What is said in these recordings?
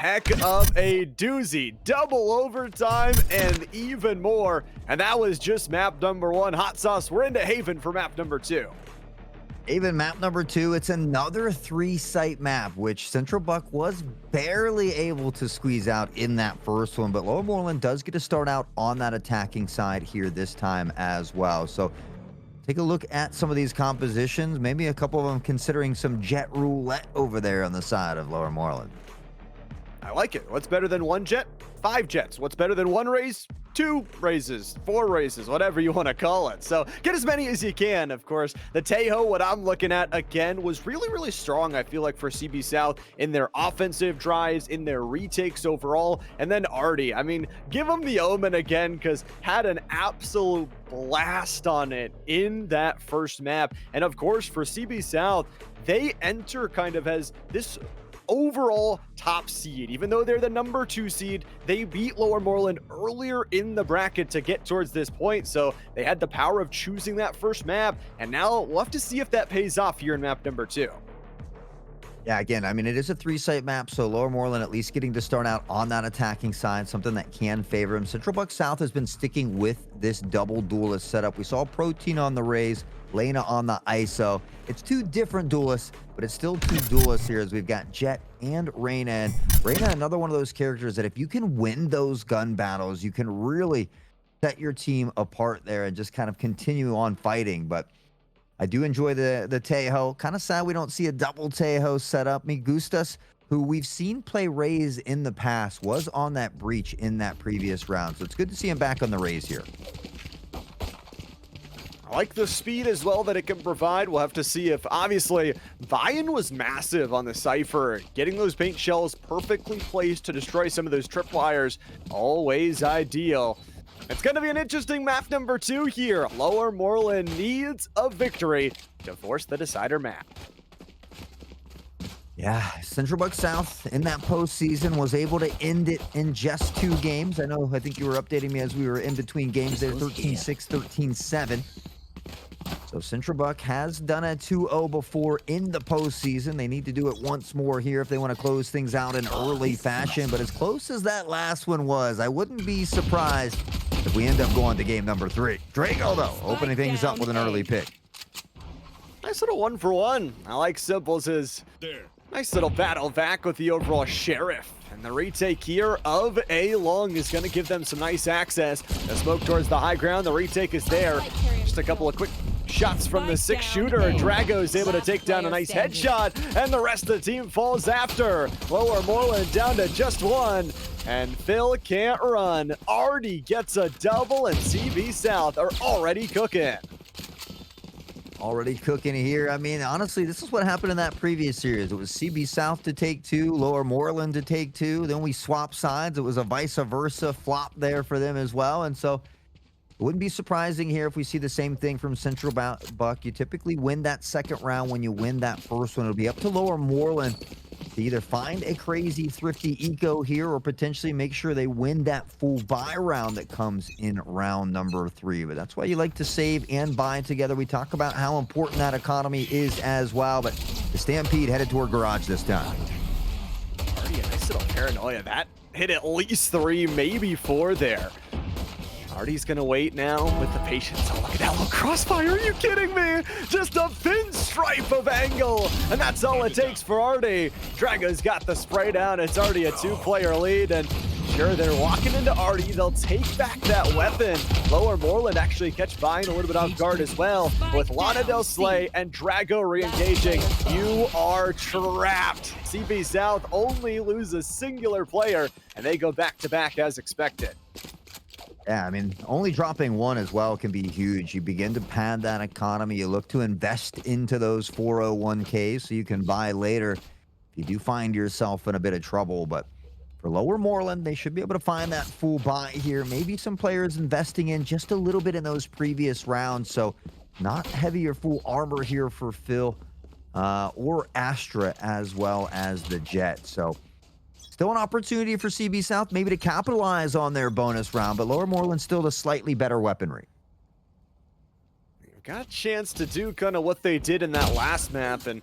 heck of a doozy. Double overtime and even more. And that was just map number 1. Hot sauce, we're into Haven for map number 2. Even map number 2, it's another 3-site map, which Central Buck was barely able to squeeze out in that first one. But Lower Moreland does get to start out on that attacking side here this time as well. So take a look at some of these compositions. Maybe a couple of them considering some jet roulette over there on the side of Lower Moreland. I like it. What's better than 1 jet? 5 jets. What's better than 1 raise? 2 raises, 4 raises, whatever you want to call it. So get as many as you can, of course. The Tejo, what I'm looking at, again, was really strong, I feel like, for CB South in their offensive drives, in their retakes overall. And then Artie, I mean, give him the Omen again, because had an absolute blast on it in that first map. And of course, for CB South, they enter kind of as this overall top seed. Even though they're the number 2 seed, they beat Lower Moreland earlier in the bracket to get towards this point, so they had the power of choosing that first map, and now we'll have to see if that pays off here in map number 2. Yeah, again, I mean, it is a 3-site map, so Lower Moreland at least getting to start out on that attacking side, something that can favor him. Central Buck South has been sticking with this double duelist setup. We saw Protein on the Raze, Lena on the ISO. It's 2 different duelists, but it's still 2 duelists here as we've got Jet and Reyna. And Reyna, another one of those characters that if you can win those gun battles, you can really set your team apart there and just kind of continue on fighting. But I do enjoy the Tejo. Kind of sad we don't see a double Tejo setup. Gustas, who we've seen play Raze in the past, was on that breach in that previous round. So it's good to see him back on the Raze here. I like the speed as well that it can provide. We'll have to see if, obviously, Vian was massive on the Cypher. Getting those paint shells perfectly placed to destroy some of those tripwires, always ideal. It's going to be an interesting map number 2 here. Lower Moreland needs a victory to force the decider map. Yeah, Central Buck South in that postseason was able to end it in just 2 games. I think you were updating me as we were in between games there, 13-6, 13-7. So Central Buck has done a 2-0 before in the postseason. They need to do it once more here if they want to close things out in early fashion. But as close as that last one was, I wouldn't be surprised if we end up going to game number 3. Drago, though, opening things up with an early pick. Nice little 1-for-1. I like Simples' nice little battle back with the overall Sheriff. And the retake here of A Long is going to give them some nice access. The smoke towards the high ground. The retake is there. Just a couple of quick shots from the 6 shooter. Drago is able to take down a nice headshot, and the rest of the team falls after. Lower Moreland down to just 1, and Phil can't run. Artie gets a double, and CB South are already cooking. Already cooking here. I mean, honestly, this is what happened in that previous series. It was CB South to take 2, Lower Moreland to take 2. Then we swapped sides. It was a vice versa flop there for them as well. And so it wouldn't be surprising here if we see the same thing from Central Buck. You typically win that second round when you win that first one. It'll be up to Lower Moreland to either find a crazy thrifty eco here or potentially make sure they win that full buy round that comes in round number 3. But that's why you like to save and buy together. We talk about how important that economy is as well. But the Stampede headed toward garage this time. Already a nice little paranoia. That hit at least 3, maybe 4 there. Artie's gonna wait now with the patience. Oh, look at that little crossfire. Are you kidding me? Just a thin stripe of angle. And that's all it takes for Artie. Drago's got the spray down. It's already a 2-player lead. And sure, they're walking into Artie. They'll take back that weapon. Lower Moreland actually catch Vine a little bit off guard as well. With Lana Del Slay and Drago re-engaging, you are trapped. CB South only lose a singular player, and they go back-to-back as expected. Yeah, I mean, only dropping 1 as well can be huge. You begin to pad that economy. You look to invest into those 401ks so you can buy later if you do find yourself in a bit of trouble. But for Lower Moreland, they should be able to find that full buy here. Maybe some players investing in just a little bit in those previous rounds. So not heavy or full armor here for Phil or Astra as well as the Jet. So still an opportunity for CB South maybe to capitalize on their bonus round, but Lower Moreland still the slightly better weaponry. Got a chance to do kind of what they did in that last map and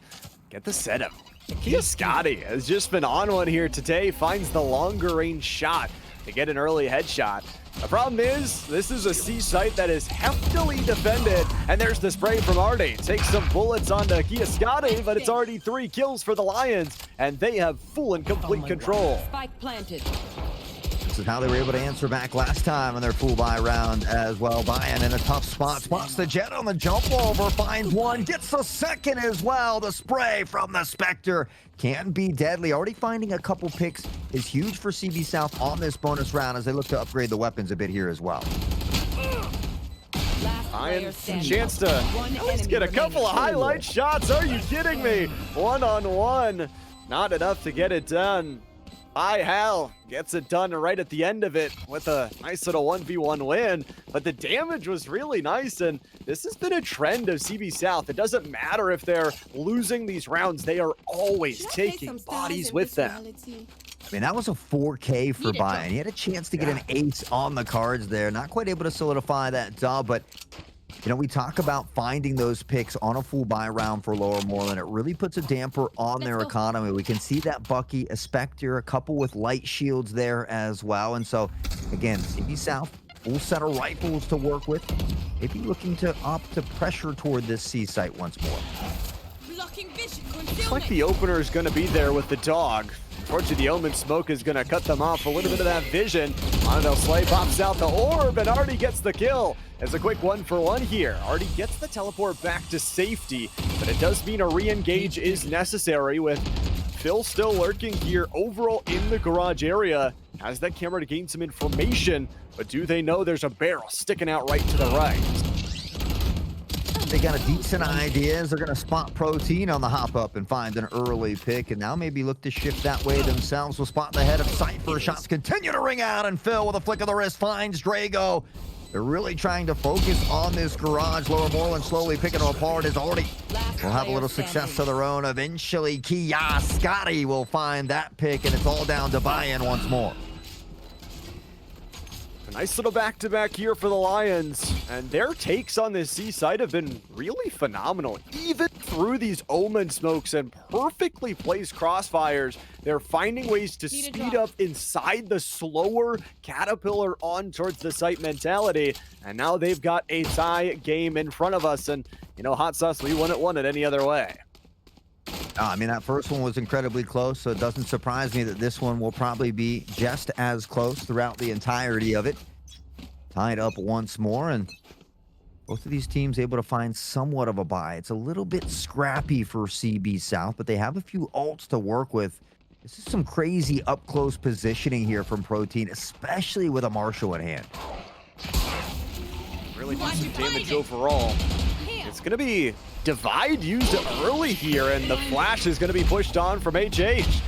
get the setup. Kia Scotty has just been on one here today, finds the longer range shot to get an early headshot. The problem is, this is a C site that is heftily defended, and there's the spray from Arde. Takes some bullets onto Kia Scotty, but it's already 3 kills for the Lions, and they have full and complete control. Spike planted. This is how they were able to answer back last time on their full buy round as well. Bayern in a tough spot, spots the Jet on the jump over, finds one, gets the second as well. The spray from the Spectre can be deadly. Already finding a couple picks is huge for CB South on this bonus round as they look to upgrade the weapons a bit here as well. Bayern, chance to at least get a couple of highlight shots. Are you kidding me? 1-on-1, not enough to get it done. Hal gets it done right at the end of it with a nice little 1v1 win, but the damage was really nice, and this has been a trend of CB South. It doesn't matter if they're losing these rounds, they are always taking bodies with them. I mean, that was a 4K for Bayern. He had a chance to get an ace on the cards there. Not quite able to solidify that dub, but you know, we talk about finding those picks on a full buy round for Lower Moreland. It really puts a damper on their economy. We can see that Bucky, a Spectre, a couple with light shields there as well. And so, again, CB South, full set of rifles to work with. Maybe looking to opt to pressure toward this C site once more. Looks like the opener is going to be there with the dog. Unfortunately, the Omen smoke is going to cut them off a little bit of that vision. Monadel Slay pops out the orb, and Artie gets the kill. It's a quick 1-for-1 here. Artie gets the teleport back to safety, but it does mean a re-engage is necessary with Phil still lurking here overall in the garage area. Has that camera to gain some information, but do they know there's a barrel sticking out right to the right? They got a decent idea as they're going to spot Protein on the hop up and find an early pick, and now maybe look to shift that way themselves. Will spot the head of Cypher. Shots continue to ring out, and Phil with a flick of the wrist finds Drago. They're really trying to focus on this garage. Lower Moreland slowly picking them apart. Is already will have a little success of their own. Eventually, Kia Scotty will find that pick, and it's all down to Bayern once more. A nice little back-to-back here for the Lions, and their takes on this C side have been really phenomenal. Even through these Omen smokes and perfectly placed crossfires, they're finding ways to speed up inside the slower Caterpillar on towards the site mentality, and now they've got a tie game in front of us, and you know, Hot Sauce, we wouldn't want it any other way. I mean, that first one was incredibly close, so it doesn't surprise me that this one will probably be just as close throughout the entirety of it. Tied up once more, and both of these teams able to find somewhat of a buy. It's a little bit scrappy for CB South, but they have a few ults to work with. This is some crazy up-close positioning here from Protein, especially with a Marshal in hand. Really decent damage overall. It's going to be Divide used early here, and the flash is going to be pushed on from HH.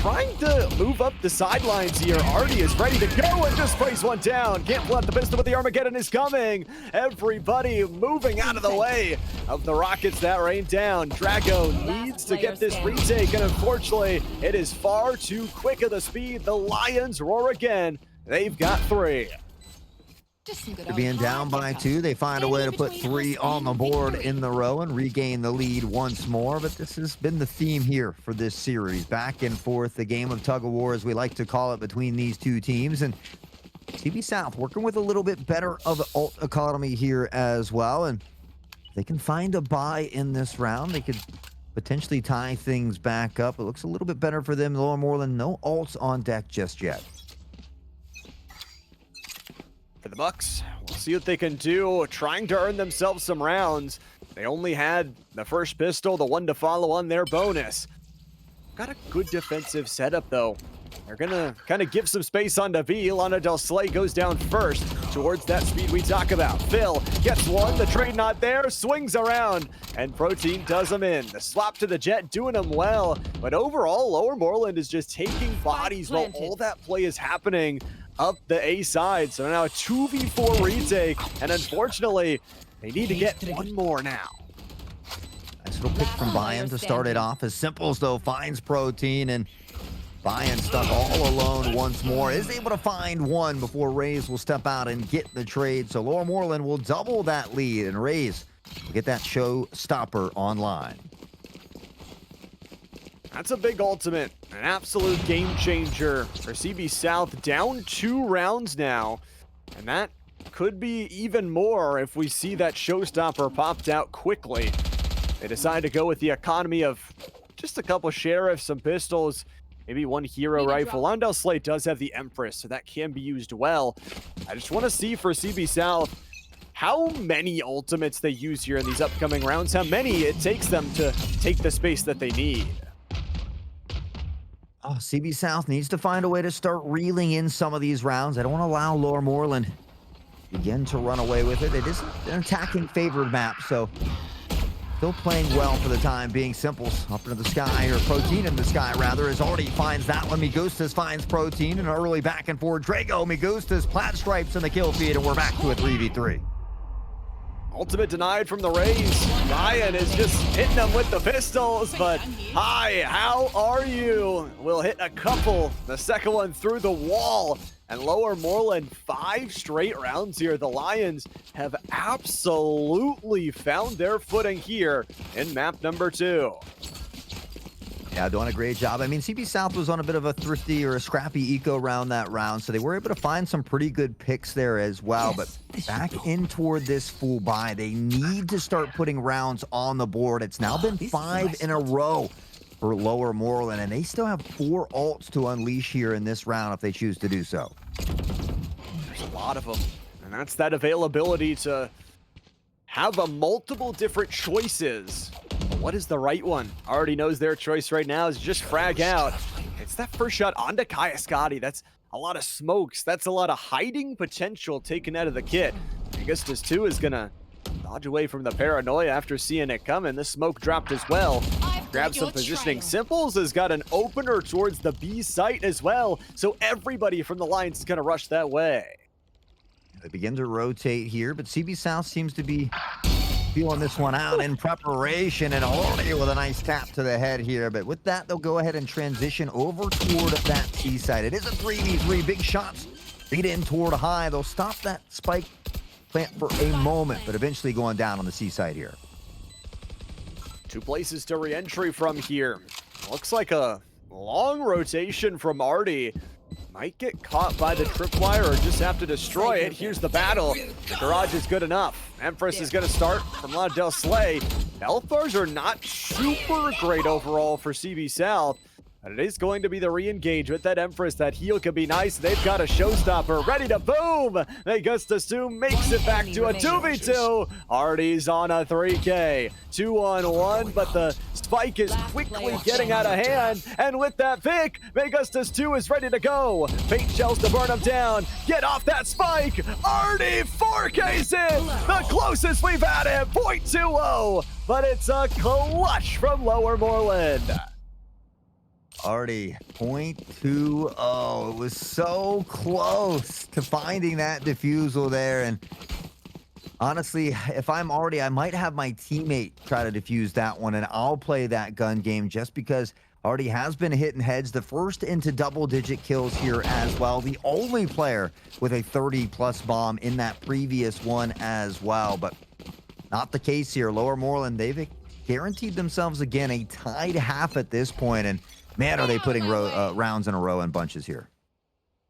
Trying to move up the sidelines here. Artie is ready to go and just sprays one down. Can't pull out the pistol, but the Armageddon is coming. Everybody moving out of the way of the rockets that rain down. Drago needs to get this retake, and unfortunately, it is far too quick of the speed. The Lions roar again. They've got 3. Being down by 2, they find a way to put 3 on the board in the row and regain the lead once more. But this has been the theme here for this series. Back and forth, the game of tug-of-war, as we like to call it, between these two teams. And CB South working with a little bit better of an ult economy here as well. And they can find a buy in this round. They could potentially tie things back up. It looks a little bit better for them. Lower Moreland, no ults on deck just yet. For the Bucks, we'll see what they can do, trying to earn themselves some rounds. They only had the first pistol, the one to follow on their bonus. Got a good defensive setup, though. They're gonna kind of give some space onto V. Lana Del Slay goes down first towards that speed we talk about. Phil gets one, the trade not there, swings around, and Protein does him in. The swap to the Jet doing him well, but overall, Lower Moreland is just taking bodies while all that play is happening up the A side. So now a 2v4 retake, and unfortunately, they need to get one more now. Nice little pick from Bayern to start it off. As Simples, though, finds Protein, and Bayern stuck all alone once more. Is able to find one before Rays will step out and get the trade. So Lower Moreland will double that lead, and Rays will get that showstopper online. That's a big ultimate, an absolute game changer for CB South, down 2 rounds now, and that could be even more if we see that showstopper popped out quickly. They decide to go with the economy of just a couple sheriffs, some pistols, maybe one hero rifle. Londell Slate does have the Empress, so that can be used well. I just want to see for CB South how many ultimates they use here in these upcoming rounds, how many it takes them to take the space that they need. Oh, CB South needs to find a way to start reeling in some of these rounds. I don't want to allow Lower Moreland begin to run away with it. It is an attacking favored map, so still playing well for the time being. Simples up into the sky, or Protein in the sky rather, as already finds that one. Migustas finds Protein, and early back and forth. Drago, Migustas, Plat Stripes in the kill feed, and we're back to a 3v3. Ultimate denied from the Rays. Ryan is just hitting them with the pistols, but hi, how are you? We'll hit a couple. The second one through the wall. And Lower Moreland, 5 straight rounds here. The Lions have absolutely found their footing here in map number 2. Yeah, doing a great job. I mean, CB South was on a bit of a thrifty or a scrappy eco round that round, so they were able to find some pretty good picks there as well. But back in toward this full buy, they need to start putting rounds on the board. It's now been 5 in a row for Lower Moreland, and they still have 4 ults to unleash here in this round if they choose to do so. There's a lot of them, and that's that availability to have a multiple different choices. But what is the right one? Already knows their choice right now is just frag out. It's that first shot onto Kaya Scotty. That's a lot of smokes. That's a lot of hiding potential taken out of the kit. Augustus 2 is gonna dodge away from the paranoia after seeing it coming. The smoke dropped as well. Grab some positioning. Simples has got an opener towards the B site as well, so everybody from the Lions is gonna rush that way. They begin to rotate here, but CB South seems to be feeling this one out in preparation, and already with a nice tap to the head here. But with that, they'll go ahead and transition over toward that C site. It is a 3v3, big shots feed in toward high. They'll stop that spike plant for a moment, but eventually going down on the C site here. 2 places to re-entry from here. Looks like a long rotation from Artie. Might get caught by the tripwire or just have to destroy it. Here's the battle. The garage is good enough. Empress is going to start from Londell Slay. Health bars are not super great overall for CB South, but it is going to be the re-engage with that Empress. That heal could be nice. They've got a showstopper ready to boom. Augustus 2 makes it back to a 2v2. Artie's on a 3K. 2-on-1, but the spike is quickly getting out of hand. And with that pick, Augustus 2 is ready to go. Paint shells to burn him down. Get off that spike. Artie 4K's in. The closest we've had him. 0.20. But it's a clutch from Lower Moreland. Artie, 0.20. It was so close to finding that defusal there. And honestly, if I'm Artie, I might have my teammate try to defuse that one, and I'll play that gun game just because Artie has been hitting heads. The first into double-digit kills here as well. The only player with a 30-plus bomb in that previous one as well. But not the case here. Lower Moreland, they've guaranteed themselves again a tied half at this point, and man, are they putting rounds in a row in bunches here.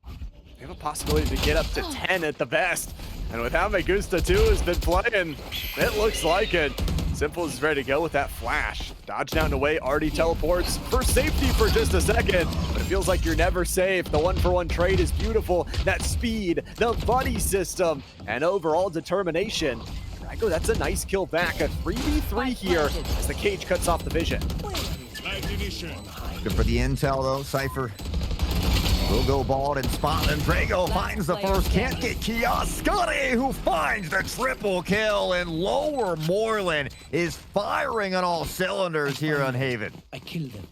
They have a possibility to get up to 10 at the best. And with how Megusta 2 has been playing, it looks like it. Simple is ready to go with that flash. Dodge down and away, Artie teleports for safety for just a second, but it feels like you're never safe. The 1-for-1 trade is beautiful. That speed, the buddy system, and overall determination. Drago, that's a nice kill back. A 3v3 here as the cage cuts off the vision. Good for the intel, though. Cypher will go bald and spot, and Drago finds the first. Can't get Kiosk. Scotty, who finds the triple kill, and Lower Moreland is firing on all cylinders here on Haven. I killed them.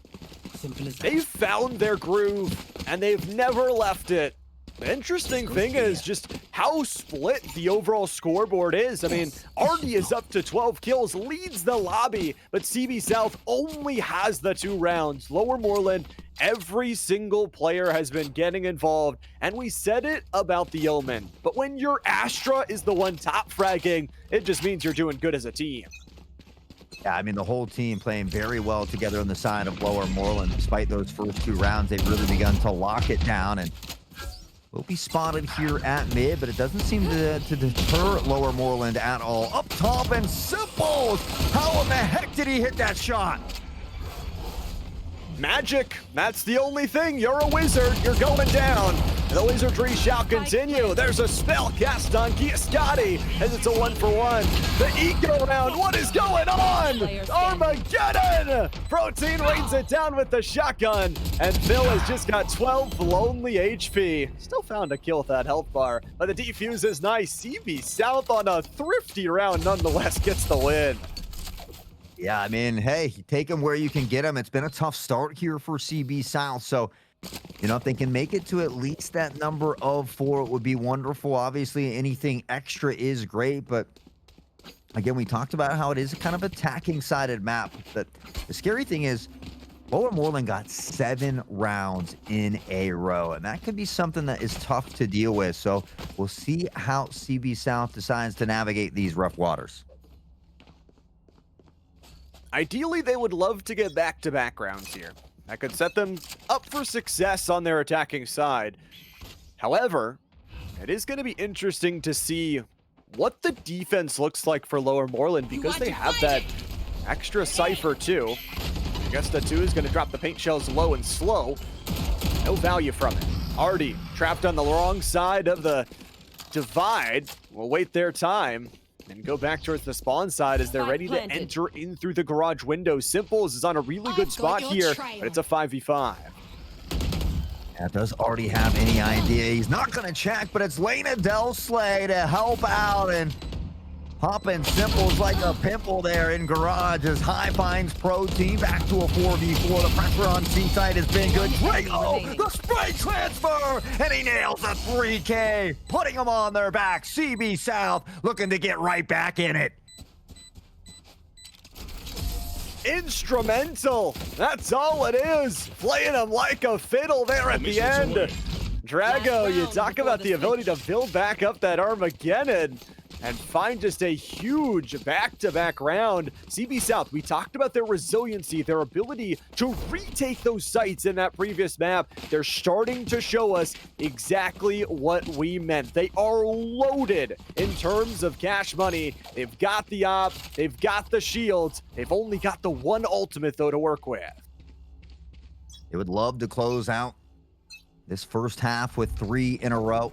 Simple as that. They've found their groove, and they've never left it. The interesting thing is just how split the overall scoreboard is. I mean, Artie is up to 12 kills, leads the lobby, but CB South only has the 2 rounds. Lower Moreland, every single player has been getting involved, and we said it about the Omen, but when your Astra is the one top fragging, it just means you're doing good as a team. Yeah, I mean, the whole team playing very well together on the side of Lower Moreland. Despite those first 2 rounds, they've really begun to lock it down, and will be spotted here at mid, but it doesn't seem to deter Lower Moreland at all. Up top and Simples! How in the heck did he hit that shot? Magic, that's the only thing. You're a wizard, you're going down. And the wizardry shall continue. There's a spell cast on Giascotti as it's a 1-for-1. The eco round, what is going on? Armageddon! Protein rains it down with the shotgun, and Phil has just got 12 lonely HP. Still found a kill with that health bar, but the defuse is nice. CB South on a thrifty round nonetheless gets the win. Yeah, I mean, hey, you take them where you can get them. It's been a tough start here for CB South, so, you know, if they can make it to at least that number of 4, it would be wonderful. Obviously, anything extra is great, but again, we talked about how it is a kind of attacking-sided map. But the scary thing is, Lower Moreland got 7 rounds in a row, and that could be something that is tough to deal with. So we'll see how CB South decides to navigate these rough waters. Ideally, they would love to get back-to-back rounds here. That could set them up for success on their attacking side. However, it is going to be interesting to see what the defense looks like for Lower Moreland because they have that extra Cypher too. I guess the 2 is going to drop the paint shells low and slow. No value from it. Artie trapped on the wrong side of the divide. Will wait their time and go back towards the spawn side as they're ready to enter in through the garage window. Simples is on a really good spot here, but it's a 5v5. That does already have any idea. He's not going to check, but it's Lena Del Slay to help out and popping Simples like a pimple there in garage as High finds Protein back to a 4v4. The pressure on C-side has been good. Drago, the spray transfer, and he nails a 3K, putting them on their back. CB South looking to get right back in it. Instrumental, that's all it is. Playing them like a fiddle there at the end. Drago, you talk about the ability to build back up that Armageddon and find just a huge back-to-back round. CB South, we talked about their resiliency, their ability to retake those sites in that previous map. They're starting to show us exactly what we meant. They are loaded in terms of cash money. They've got the op, they've got the shields. They've only got the 1 ultimate, though, to work with. They would love to close out this first half with 3 in a row.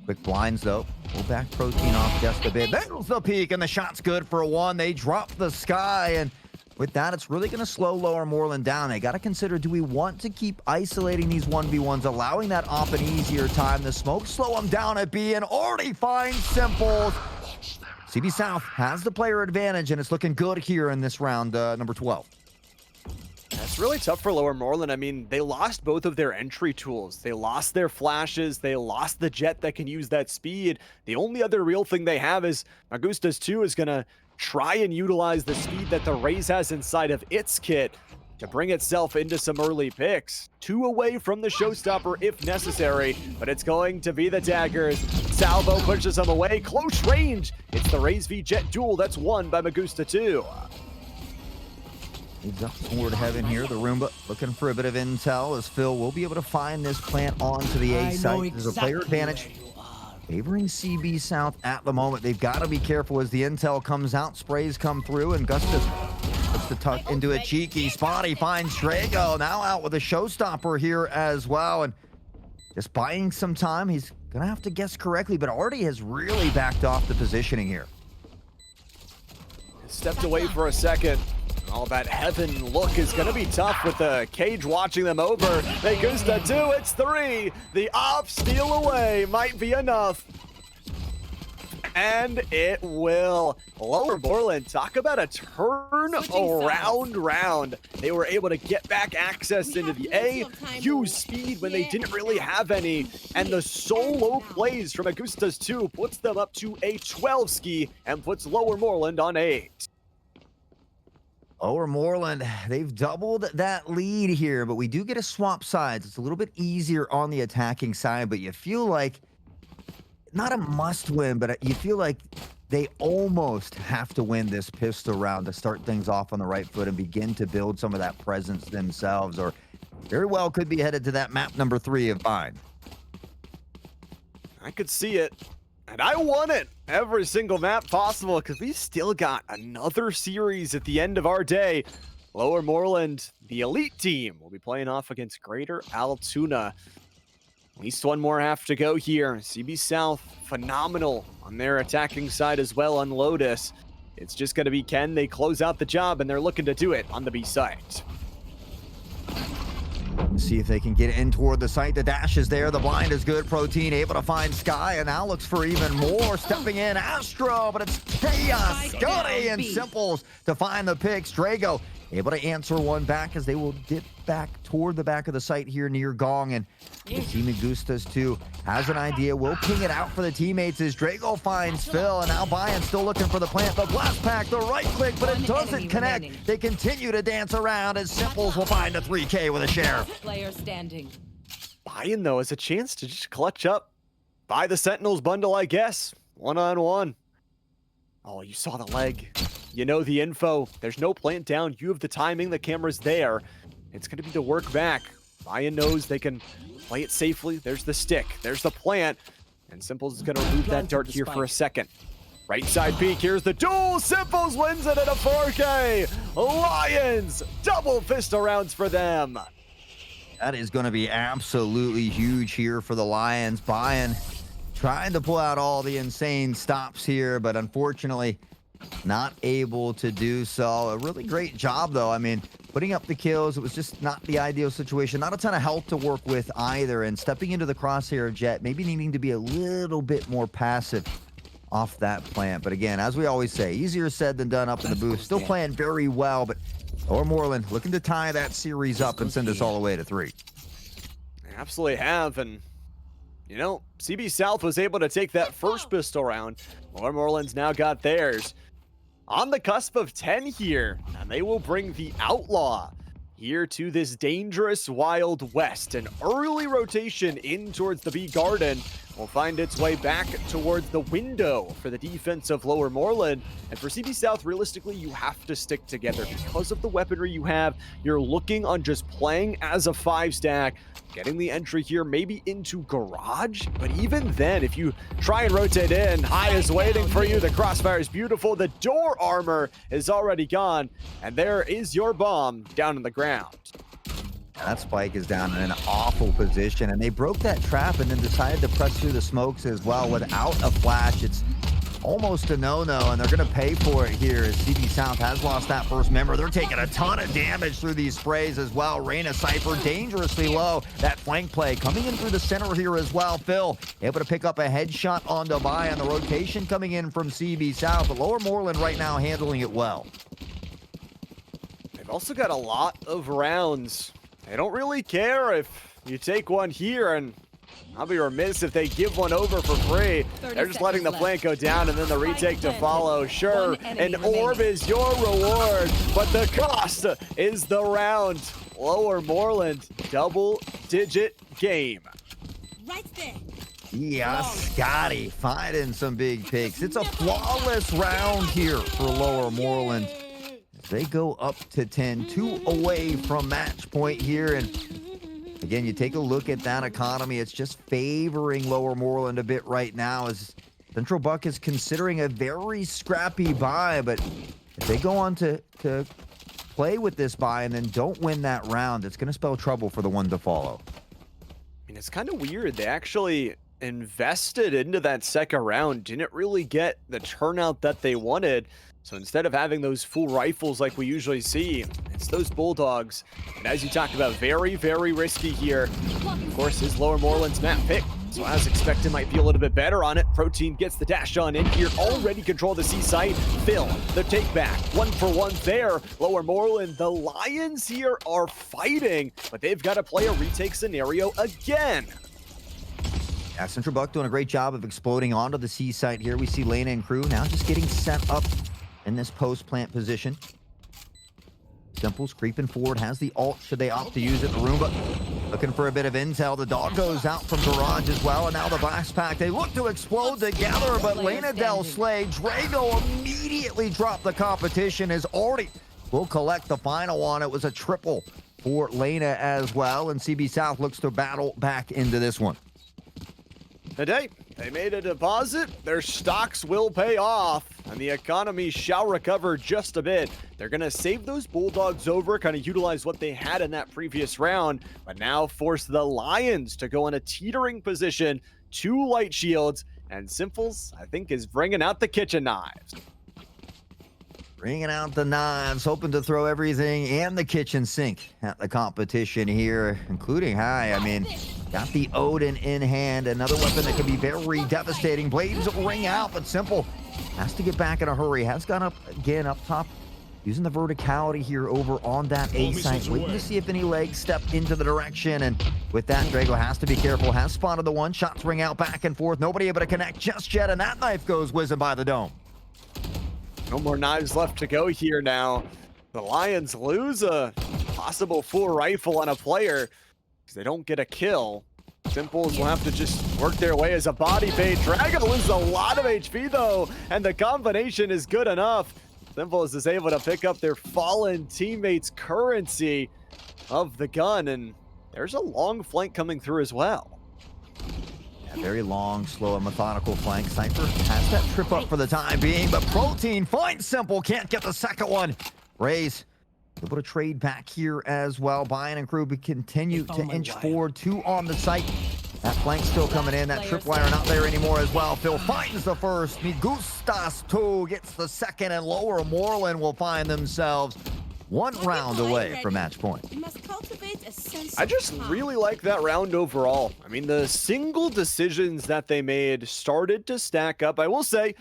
Quick blinds, though. Pull back Protein off just a bit. There's the peak, and the shot's good for a 1. They drop the sky, and with that, it's really going to slow Lower Moreland down. They got to consider, do we want to keep isolating these 1v1s, allowing that op an easier time? The smoke slow them down at B, and already finds Simples. CB South has the player advantage, and it's looking good here in this round, number 12. It's really tough for Lower Moreland. I mean, they lost both of their entry tools. They lost their flashes. They lost the jet that can use that speed. The only other real thing they have is Magustas 2 is going to try and utilize the speed that the Raze has inside of its kit to bring itself into some early picks. 2 away from the showstopper if necessary, but it's going to be the daggers. Salvo pushes them away. Close range. It's the Raze v Jet duel that's won by Magusta 2. Moves up toward heaven here. The Roomba looking for a bit of intel as Phil will be able to find this plant onto the A site. There's a player advantage favoring CB South at the moment. They've got to be careful as the intel comes out. Sprays come through, and Gustus puts the tuck into a cheeky spot. He finds Drago now out with a showstopper here as well. And just buying some time. He's going to have to guess correctly, but Artie has really backed off the positioning here. Stepped away for a second. All that heaven look is going to be tough with the cage watching them over. They goes to 2, it's 3. The off steal away might be enough. And it will. Lower Moreland, talk about a turn around round. They were able to get back access into the A, use speed when they didn't really have any, and the solo plays from Agustas 2 puts them up to a 12 ski and puts Lower Moreland on 8. Lower Moreland, they've doubled that lead here, but we do get a swap sides. It's a little bit easier on the attacking side, but you feel like not a must win, but you feel like they almost have to win this pistol round to start things off on the right foot and begin to build some of that presence themselves, or very well could be headed to that map number 3 of Bind. I could see it. And I want it every single map possible because we still got another series at the end of our day. Lower Moreland, the elite team, will be playing off against Greater Altoona. At least one more half to go here. CB South, phenomenal on their attacking side as well on Lotus. It's just going to be, can they close out the job? And they're looking to do it on the B side. See if they can get in toward the site. The dash is there. The blind is good. Protein able to find Sky, and now looks for even more. Stepping in, Astro, but it's Chaos, Scotty, and Simples to find the picks. Drago able to answer one back as they will dip back toward the back of the site here near Gong. And the team Gustas too has an idea. We'll ping it out for the teammates as Drago finds Phil, and now Bayern still looking for the plant. The blast pack, the right click, but it doesn't connect. They continue to dance around as Simples will find a 3K with a share. Player standing. Bayern, though, has a chance to just clutch up by the Sentinels bundle, I guess. One-on-one. Oh, you saw the leg. You know the info. There's no plant down. You have the timing. The camera's there. It's going to be the work back. Bayern knows they can play it safely. There's the stick. There's the plant. And Simples is going to remove that dart here for a second. Right side peek. Here's the duel. Simples wins it at a 4K. Lions. Double pistol rounds for them. That is going to be absolutely huge here for the Lions. Bayern trying to pull out all the insane stops here, but unfortunately not able to do so. A really great job, though. I mean, putting up the kills, it was just not the ideal situation. Not a ton of health to work with either, and stepping into the crosshair Jet, maybe needing to be a little bit more passive off that plant. But again, as we always say, easier said than done up in the booth. Still playing very well, but Lower Moreland looking to tie that series up and send us all the way to 3. They absolutely have, and you know, CB South was able to take that first pistol round. Lower Moreland's now got theirs. On the cusp of 10 here, and they will bring the Outlaw here to this dangerous Wild West. An early rotation in towards the B Garden will find its way back towards the window for the defense of Lower Moreland. And for CB South, realistically, you have to stick together because of the weaponry you have. You're looking on just playing as a 5-stack, getting the entry here, maybe into Garage. But even then, if you try and rotate in, High is waiting for you. The crossfire is beautiful. The door armor is already gone. And there is your bomb down on the ground. That spike is down in an awful position, and they broke that trap and then decided to press through the smokes as well without a flash. It's almost a no-no, and they're going to pay for it here as CB South has lost that first member. They're taking a ton of damage through these sprays as well. Reyna Cypher dangerously low. That flank play coming in through the center here as well. Phil able to pick up a headshot on Dubai, on the rotation coming in from CB South, but Lower Moreland right now handling it well. They've also got a lot of rounds. They don't really care if you take one here, and I'll be remiss if they give one over for free. They're just letting the flank go down and then the retake to follow. Sure, an orb is your reward, but the cost is the round. Lower Moreland, double-digit game. Right there. Yeah, Scotty finding some big picks. It's a flawless round here for Lower Moreland. They go up to 10, 2 away from match point here. And again, you take a look at that economy. It's just favoring Lower Moreland a bit right now as Central Buck is considering a very scrappy buy. But if they go on to play with this buy and then don't win that round, it's going to spell trouble for the one to follow. I mean, it's kind of weird. They actually invested into that second round, didn't really get the turnout that they wanted. So instead of having those full rifles like we usually see, it's those Bulldogs. And as you talked about, very, very risky here. Of course, is Lower Moreland's map pick. So as expected, might be a little bit better on it. Protein gets the dash on in here. Already control the C site. Phil, the take back. 1-for-1 there. Lower Moreland, the Lions here are fighting, but they've got to play a retake scenario again. Yeah, Central Buck doing a great job of exploding onto the C site here. We see Lena and crew now just getting set up in this post-plant position. Simples creeping forward, has the ult should they opt to use it. Roomba Looking for a bit of intel. The dog goes out from garage as well, and now the Blast Pack, they look to explode together, but Lena Del Slay, Drago immediately dropped the competition, is already will collect the final one. It was a triple for Lena as well, and CB South looks to battle back into this one. Today, they made a deposit, their stocks will pay off, and the economy shall recover just a bit. They're going to save those Bulldogs over, kind of utilize what they had in that previous round, but now force the Lions to go in a teetering position, 2 light shields, and Simples, I think, is bringing out the kitchen knives. Bringing out the knives, hoping to throw everything and the kitchen sink at the competition here, including High. I mean, got the Odin in hand, another weapon that can be very devastating. Blades ring out, but Simple has to get back in a hurry. Has gone up again up top, using the verticality here over on that A site, waiting to see if any legs step into the direction. And with that, Drago has to be careful, has spotted the one. Shots ring out back and forth, nobody able to connect just yet, and that knife goes whizzing by the dome. No more knives left to go here now. The Lions lose a possible full rifle on a player because they don't get a kill. Simples will have to just work their way as a body bait. Drago loses a lot of HP though, and the combination is good enough. Simples is able to pick up their fallen teammates' currency of the gun, and there's a long flank coming through as well. Yeah, very long, slow, and methodical flank. Cypher has that trip up for the time being, but Protein finds Simple, can't get the second one. Raze able to trade back here as well. Bayern and crew continue to inch forward, 2 on the site. That flank still coming in, that tripwire not there anymore as well. Phil finds the first, Migustas 2 gets the second, and Lower Moreland will find themselves 1 round away from match point. I just really like that round overall. I mean, the single decisions that they made started to stack up. I will say,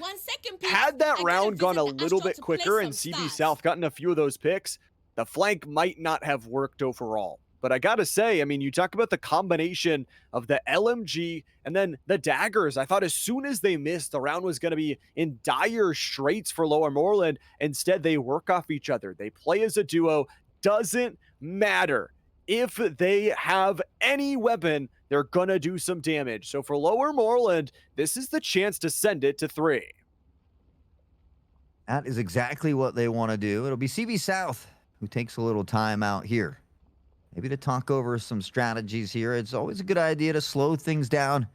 had that round gone a little bit quicker and CB South gotten a few of those picks, the flank might not have worked overall. But I gotta say, I mean, you talk about the combination of the LMG and then the daggers. I thought as soon as they missed, the round was going to be in dire straits for Lower Moreland. Instead, they work off each other. They play as a duo. Doesn't matter. If they have any weapon, they're going to do some damage. So for Lower Moreland, this is the chance to send it to 3. That is exactly what they want to do. It'll be CB South who takes a little time out here. Maybe to talk over some strategies here. It's always a good idea to slow things down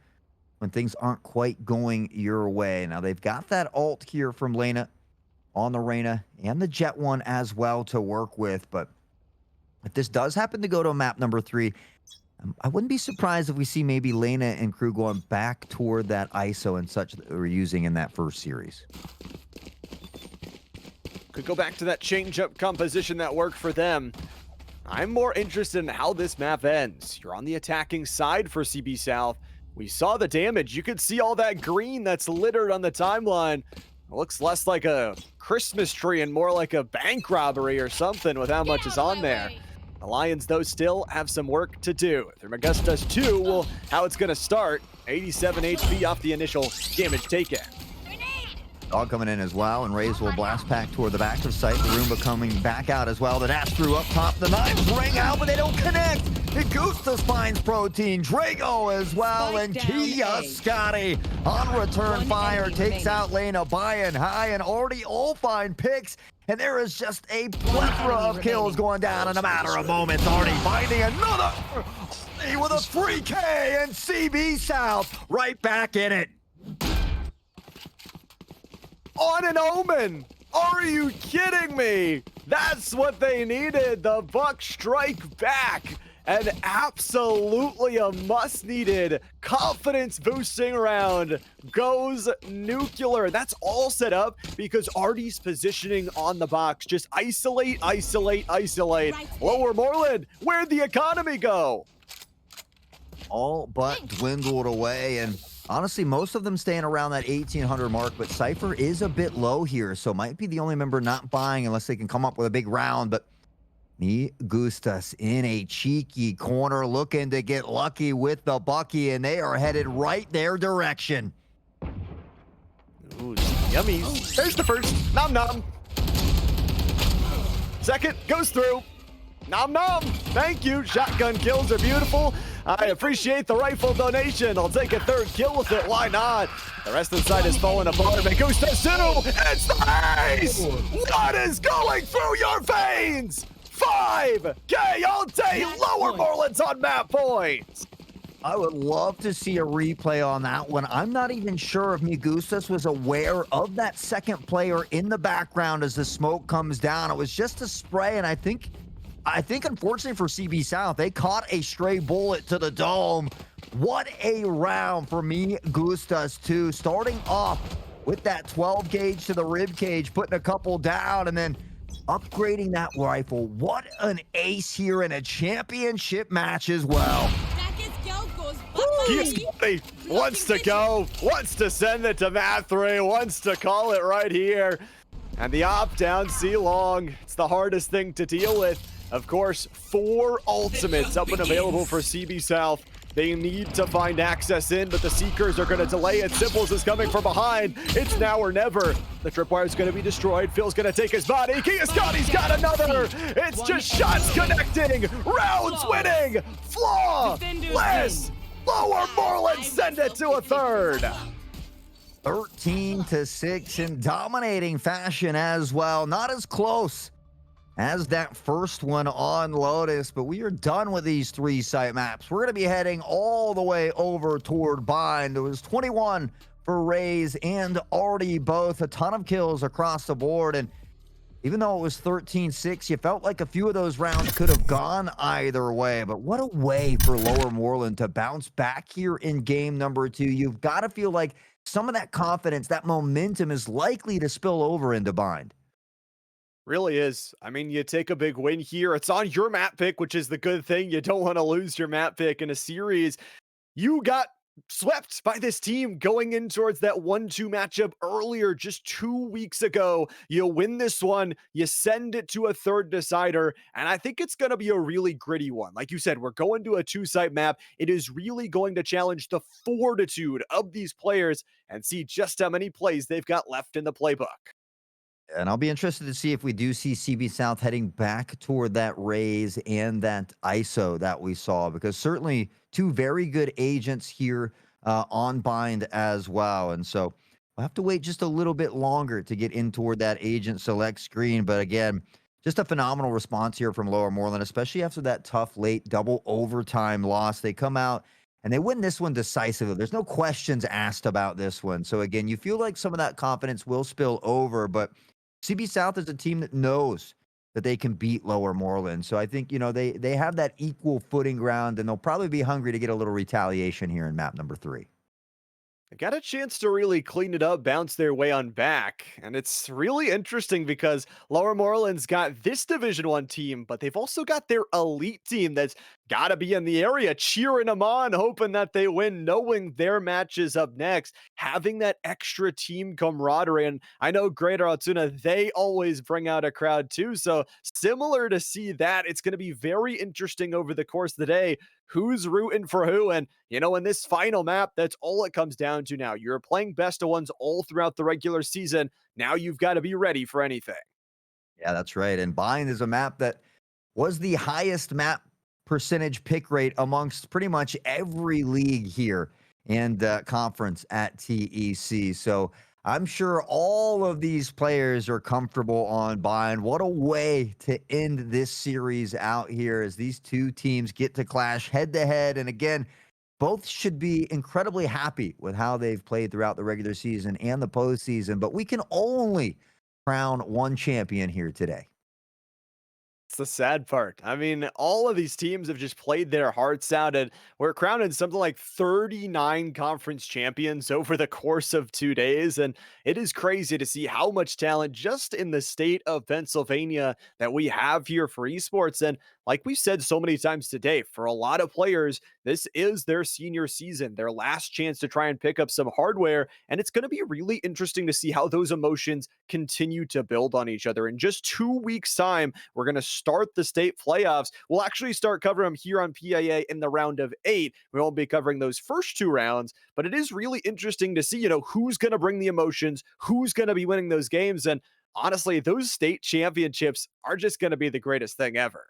when things aren't quite going your way. Now, they've got that ult here from Lena on the Reyna and the Jet one as well to work with. But if this does happen to go to map number 3, I wouldn't be surprised if we see maybe Lena and crew going back toward that ISO and such that we were using in that first series. Could go back to that change-up composition that worked for them. I'm more interested in how this map ends. You're on the attacking side for CB South. We saw the damage. You could see all that green that's littered on the timeline. It looks less like a Christmas tree and more like a bank robbery or something with how much is on there. The Lions, though, still have some work to do. Thermagustas 2, well, how it's going to start. 87 HP off the initial damage taken. Dog coming in as well, and Raze will blast pack toward the back of sight. The Roomba coming back out as well. The dash through up top. The knives ring out, but they don't connect. Igusta finds Protein. Drago as well, and Kia Scotty on return fire takes out Lena. Bayern High and already all find picks. And there is just a plethora of kills going down in a matter of moments. Already finding another with a 3K, and CB South right back in it. On an Omen! Are you kidding me? That's what they needed. The Buck strike back. And absolutely a must-needed confidence-boosting round goes nuclear. That's all set up because Artie's positioning on the box. Just isolate, isolate, isolate. Lower Moreland, where'd the economy go? All but dwindled away, and honestly, most of them staying around that 1,800 mark, but Cypher is a bit low here, so might be the only member not buying unless they can come up with a big round. But Gustas in a cheeky corner looking to get lucky with the Bucky, and they are headed right their direction. Ooh, yummy. There's the first. Nom nom. Second goes through. Nom nom. Thank you. Shotgun kills are beautiful. I appreciate the rifle donation. I'll take a third kill with it. Why not? The rest of the side is falling apart. Megusta Sinu, it's the ace! What is going through your veins? 5K all day. Lower Morelands on map points. I would love to see a replay on that one. I'm not even sure if Migustas was aware of that second player in the background as the smoke comes down. It was just a spray, and I think unfortunately for CB South, they caught a stray bullet to the dome. What a round for Migustas too, starting off with that 12 gauge to the rib cage, putting a couple down, and then upgrading that rifle. What an ace here in a championship match as well. He wants to go, wants to send it to Mat 3, wants to call it right here. And the op down C long. It's the hardest thing to deal with. Of course, 4 ultimates up and available for CB South. They need to find access in, but the Seekers are going to delay it. Simples is coming from behind. It's now or never. The tripwire is going to be destroyed. Phil's going to take his body. Kiyoskani's got another. It's just shots connecting. Rounds winning. Flawless. Lower Moreland send it to a third. 13-6 in dominating fashion as well. Not as close as that first one on Lotus, but we are done with these 3 site maps. We're going to be heading all the way over toward Bind. It was 21 for Raze and Artie both. A ton of kills across the board, and even though it was 13-6, you felt like a few of those rounds could have gone either way. But what a way for Lower Moreland to bounce back here in game number 2. You've got to feel like some of that confidence, that momentum is likely to spill over into Bind. Really is. I mean, you take a big win here. It's on your map pick, which is the good thing. You don't want to lose your map pick in a series. You got swept by this team going in towards that 1-2 matchup earlier just 2 weeks ago. You win this one, you send it to a third decider, and I think it's going to be a really gritty one. Like you said, we're going to a 2-site map. It is really going to challenge the fortitude of these players and see just how many plays they've got left in the playbook. And I'll be interested to see if we do see CB South heading back toward that Raze and that ISO that we saw, because certainly 2 very good agents here on Bind as well. And so we'll have to wait just a little bit longer to get in toward that agent select screen. But again, just a phenomenal response here from Lower Moreland, especially after that tough late double overtime loss. They come out and they win this one decisively. There's no questions asked about this one. So again, you feel like some of that confidence will spill over, but CB South is a team that knows that they can beat Lower Moreland. So I think, you know, they have that equal footing ground, and they'll probably be hungry to get a little retaliation here in map number 3. They got a chance to really clean it up, bounce their way on back. And it's really interesting because Lower Moreland's got this Division 1 team, but they've also got their elite team that's got to be in the area cheering them on, hoping that they win, knowing their match is up next, having that extra team camaraderie. And I know Greater Altoona, they always bring out a crowd too. So similar to see that, it's going to be very interesting over the course of the day who's rooting for who. And, you know, in this final map, that's all it comes down to now. You're playing best of ones all throughout the regular season. Now you've got to be ready for anything. Yeah, that's right. And Bind is a map that was the highest map percentage pick rate amongst pretty much every league here and conference at TEC. So I'm sure all of these players are comfortable on Bind. What a way to end this series out here as these 2 teams get to clash head to head. And again, both should be incredibly happy with how they've played throughout the regular season and the postseason, but we can only crown one champion here today. It's the sad part. I mean, all of these teams have just played their hearts out, and we're crowning something like 39 conference champions over the course of 2 days. And it is crazy to see how much talent just in the state of Pennsylvania that we have here for esports. And like we said so many times today, for a lot of players, this is their senior season, their last chance to try and pick up some hardware. And it's going to be really interesting to see how those emotions continue to build on each other. In just 2 weeks' time, we're going to start the state playoffs. We'll actually start covering them here on PIA in the round of 8. We won't be covering those first 2 rounds, but it is really interesting to see, you know, who's going to bring the emotions, who's going to be winning those games. And honestly, those state championships are just going to be the greatest thing ever.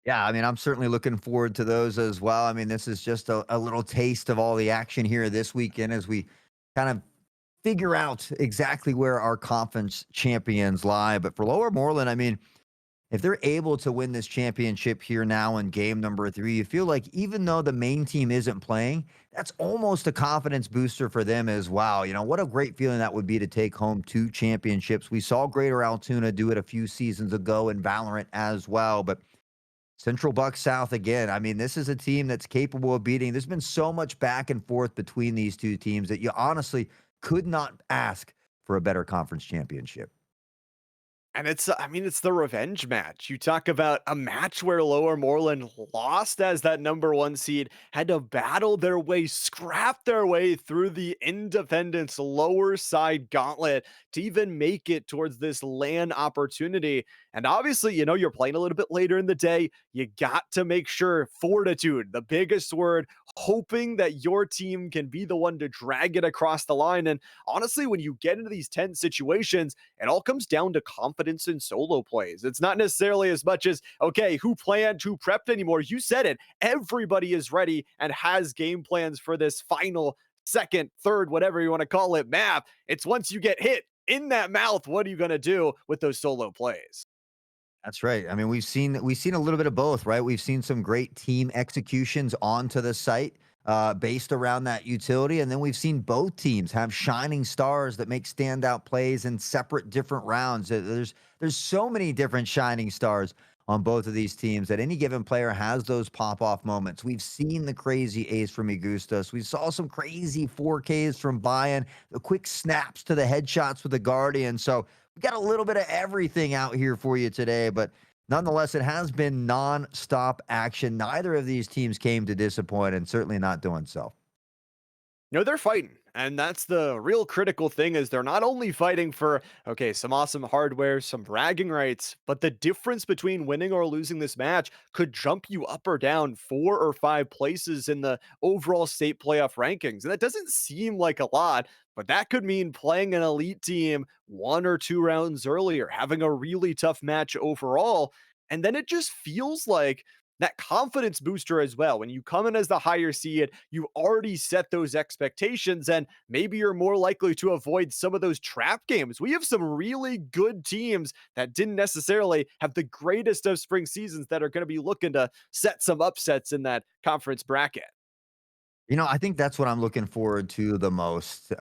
Yeah, I mean, I'm certainly looking forward to those as well. I mean, this is just a little taste of all the action here this weekend as we kind of figure out exactly where our conference champions lie. But for Lower Moreland, I mean, if they're able to win this championship here now in game number 3, you feel like even though the main team isn't playing, that's almost a confidence booster for them as well. You know, what a great feeling that would be to take home 2 championships. We saw Greater Altoona do it a few seasons ago in Valorant as well, but Central Buck South again. I mean, this is a team that's capable of beating. There's been so much back and forth between these two teams that you honestly could not ask for a better conference championship. And I mean, it's the revenge match. You talk about a match where Lower Moreland lost as that number 1 seed, had to battle their way, scrap their way through the Independence lower side gauntlet to even make it towards this LAN opportunity. And obviously, you're playing a little bit later in the day. You got to make sure fortitude, the biggest word, hoping that your team can be the one to drag it across the line. And honestly, when you get into these tense situations, it all comes down to confidence in solo plays. It's not necessarily as much as, okay, who planned, who prepped anymore. You said it. Everybody is ready and has game plans for this final, second, third, whatever you want to call it, map. It's once you get hit in that mouth, what are you going to do with those solo plays? That's right. I mean, we've seen a little bit of both, right? We've seen some great team executions onto the site based around that utility, and then we've seen both teams have shining stars that make standout plays in separate different rounds. There's so many different shining stars on both of these teams that any given player has those pop off moments. We've seen the crazy ace from Igustas. We saw some crazy 4Ks from Bayern, the quick snaps to the headshots with the Guardian. So we got a little bit of everything out here for you today, but nonetheless, it has been nonstop action. Neither of these teams came to disappoint, and certainly not doing so. No, they're fighting. And that's the real critical thing is they're not only fighting for, okay, some awesome hardware, some bragging rights, but the difference between winning or losing this match could jump you up or down 4 or 5 places in the overall state playoff rankings. And that doesn't seem like a lot, but that could mean playing an elite team 1 or 2 rounds earlier, having a really tough match overall. And then it just feels like that confidence booster as well. When you come in as the higher seed, you already set those expectations, and maybe you're more likely to avoid some of those trap games. We have some really good teams that didn't necessarily have the greatest of spring seasons that are going to be looking to set some upsets in that conference bracket. You know, I think that's what I'm looking forward to the most.